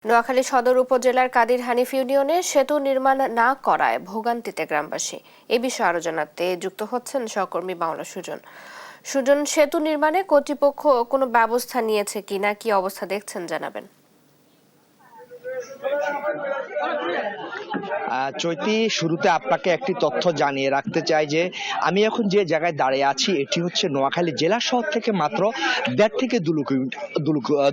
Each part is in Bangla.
নোয়াখালী সদর উপজেলার কাদির হানিফ ইউনিয়নে সেতু নির্মাণ না করায় ভোগান্তিতে গ্রামবাসী। এ বিষয়ে আরো জানাতে যুক্ত হচ্ছেন সহকর্মী মাওলা সুজন। সুজন, সেতু নির্মাণে কর্তৃপক্ষ কোনো ব্যবস্থা নিয়েছে কিনা, কি অবস্থা দেখছেন জানাবেন। চৈতি, শুরুতে আপনাকে একটি তথ্য জানিয়ে রাখতে চাই যে আমি এখন যে জায়গায় দাঁড়িয়ে আছি এটি হচ্ছে নোয়াখালী জেলা শহর থেকে মাত্র 1.5 থেকে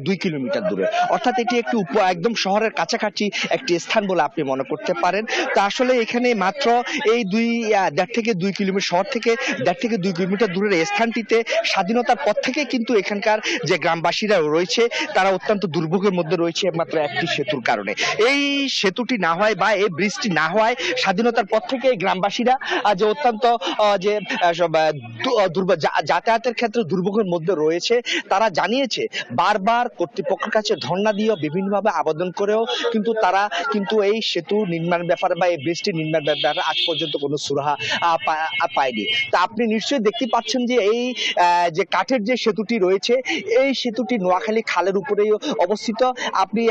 2 কিলোমিটার দূরে, অর্থাৎ এটি একটি একদম শহরের কাছাকাছি একটি স্থান বলে আপনি মনে করতে পারেন। তা আসলে এখানে মাত্র এই 1.5 থেকে 2 কিলোমিটার শহর থেকে 1.5 থেকে 2 কিলোমিটার দূরের স্থানটিতে স্বাধীনতার পর থেকে কিন্তু এখানকার যে গ্রামবাসীরা রয়েছে তারা অত্যন্ত দুর্ভোগের মধ্যে রয়েছে একমাত্র একটি সেতুর কারণে। এই সেতুটি না হয় বা এই ব্রিজটি না হওয়ায় স্বাধীনতার পর থেকে গ্রামবাসীরা যে অত্যন্ত যে যাতায়াতের ক্ষেত্রে দুর্ভোগের মধ্যে রয়েছে। তারা জানিয়েছে বারবার কর্তৃপক্ষের কাছে ধর্ণা দিয়ে বিভিন্নভাবে আবেদন করেও কিন্তু তারা কিন্তু এই সেতু নির্মাণ ব্যাপারে বা এই ব্রিজটি নির্মাণ ব্যাপারে আজ পর্যন্ত কোনো সুরাহা পায়নি। তা আপনি নিশ্চয়ই দেখতে পাচ্ছেন যে এই যে কাঠের যে সেতুটি রয়েছে এই সেতুটি নোয়াখালী খালের উপরেই অবস্থিত। আপনি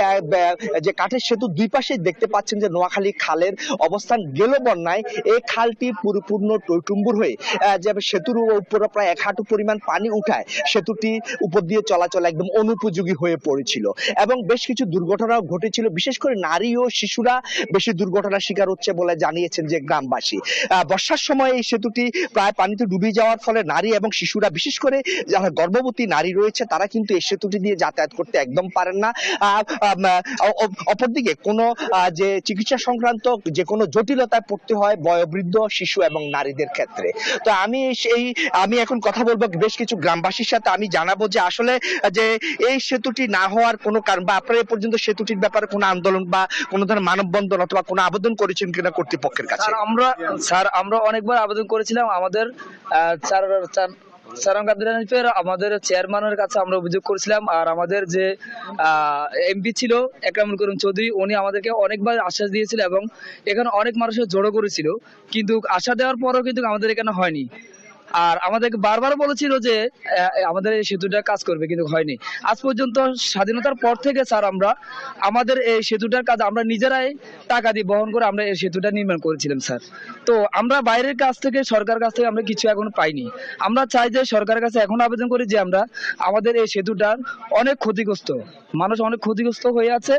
যে কাঠের সেতু দুই পাশে দেখতে পাচ্ছেন যে নোয়াখালী খালের অবস্থান গেল বন্যায় এই খালটি পরিপূর্ণ টইটুম্বুর হয়ে যে সেতুর উপরে প্রায় 1 হাঁটু পরিমাণ পানি উঠায় সেতুটি উপর দিয়ে চলাচল একদম অনুপযোগী হয়ে পড়েছিল এবং বেশ কিছু দুর্ঘটনাও ঘটেছিল। বিশেষ করে নারী ও শিশুরা বেশি দুর্ঘটনার শিকার হচ্ছে বলে জানিয়েছেন যে গ্রামবাসী। বর্ষার সময় এই সেতুটি প্রায় পানিতে ডুবে যাওয়ার ফলে নারী এবং শিশুরা, বিশেষ করে যারা গর্ভবতী নারী রয়েছে তারা কিন্তু এই সেতুটি দিয়ে যাতায়াত করতে একদম পারেন না। অপরদিকে কোনো যে চিকিৎসা সংক্রান্ত যে কোনো জটিলতায় পড়তে হয় বয়োবৃদ্ধ, শিশু এবং নারীদের ক্ষেত্রে। তো আমি এখন কথা বলবো বেশ কিছু গ্রামবাসীর সাথে। আমি জানাবো যে আসলে যে এই সেতুটি না হওয়ার কোনো কারণ বা আপনারা এ পর্যন্ত সেতুটির ব্যাপারে কোনো আন্দোলন বা কোনো ধরনের মানববন্ধন অথবা কোনো আবেদন করেছেন কিনা কর্তৃপক্ষের কাছে? আমরা অনেকবার আবেদন করেছিলাম। আমাদের আমাদের চেয়ারম্যানের কাছে আমরা অভিযোগ করেছিলাম। আর আমাদের যে এমপি ছিল একরামুল করিম চৌধুরী, উনি আমাদেরকে অনেকবার আশ্বাস দিয়েছিল এবং এখানে অনেক মানুষের জড়ো করেছিল, কিন্তু আশা দেওয়ার পরও কিন্তু আমাদের এখানে হয়নি। আর আমাদেরকে বারবার বলেছিল যে আমাদের এই সেতুটা কাজ করবে, কিন্তু হয়নি আজ পর্যন্ত। স্বাধীনতার পর থেকে স্যার আমরা আমাদের এই সেতুটার কাজ আমরা নিজেরাই টাকা দিয়ে বহন করে আমরা এই সেতুটা নির্মাণ করেছিলাম স্যার। তো আমরা বাইরের কাছ থেকে, সরকার কাছ থেকে আমরা কিছু এখন পাইনি। আমরা চাই যে সরকারের কাছে এখন আবেদন করি যে আমাদের এই সেতুটার অনেক ক্ষতিগ্রস্ত মানুষ, অনেক ক্ষতিগ্রস্ত হয়ে আছে।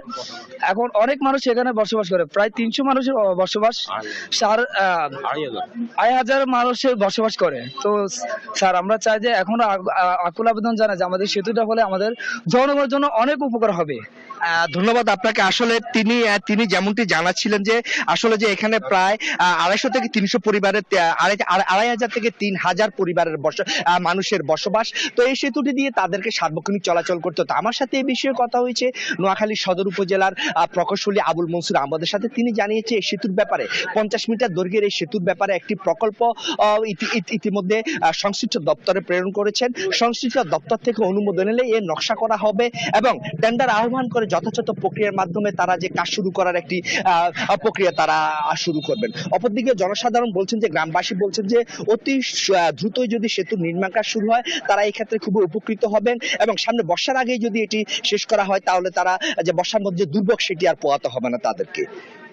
এখন অনেক মানুষ এখানে বসবাস করে, প্রায় 300 মানুষের বসবাস, 2,500 মানুষের বসবাস করে। তো স্যার আমরা চাই যে এখন আকুল আবেদন জানাই যে আমাদের সেতুটা হলে আমাদের জনগণের জন্য অনেক উপকার হবে। ধন্যবাদ আপনাকে। আসলে তিনি যেমনটি জানাচ্ছিলেন যে আসলে যে এখানে প্রায় 250 থেকে 300 পরিবারের 2,500 থেকে 3,000 পরিবারের মানুষের বসবাস। তো এই সেতুটি দিয়ে তাদেরকে সার্বক্ষণিক চলাচল করতে হতো। আমার সাথে এই বিষয়ে কথা হয়েছে নোয়াখালী সদর উপজেলার প্রকৌশলী আবুল মনসুর আমাদের সাথে। তিনি জানিয়েছে এই সেতুর ব্যাপারে 50 মিটার দৈর্ঘ্যের এই সেতুর ব্যাপারে একটি প্রকল্প ইতিমধ্যে সংশ্লিষ্ট দপ্তরে প্রেরণ করেছেন। সংশ্লিষ্ট দপ্তর থেকে অনুমোদন এলে এর নকশা করা হবে এবং টেন্ডার আহ্বান করে যথাযথ প্রক্রিয়ার মাধ্যমে তারা যে কাজ শুরু করার একটি প্রক্রিয়া তারা শুরু করবেন। অপরদিকে জনসাধারণ বলছেন যে, গ্রামবাসী বলছেন যে অতি দ্রুতই যদি সেতু নির্মাণ কাজ শুরু হয় তারা এই ক্ষেত্রে খুবই উপকৃত হবেন এবং সামনে বর্ষার আগেই যদি এটি শেষ করা হয় তাহলে তারা যে বর্ষার মধ্যে দুর্ভোগ সেটি আর পোহাতে হবে না তাদেরকে।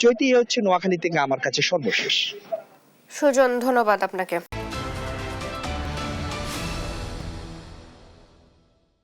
চৈতি হচ্ছে নোয়াখালী থেকে আমার কাছে সর্বশেষ। সুজন, ধন্যবাদ আপনাকে।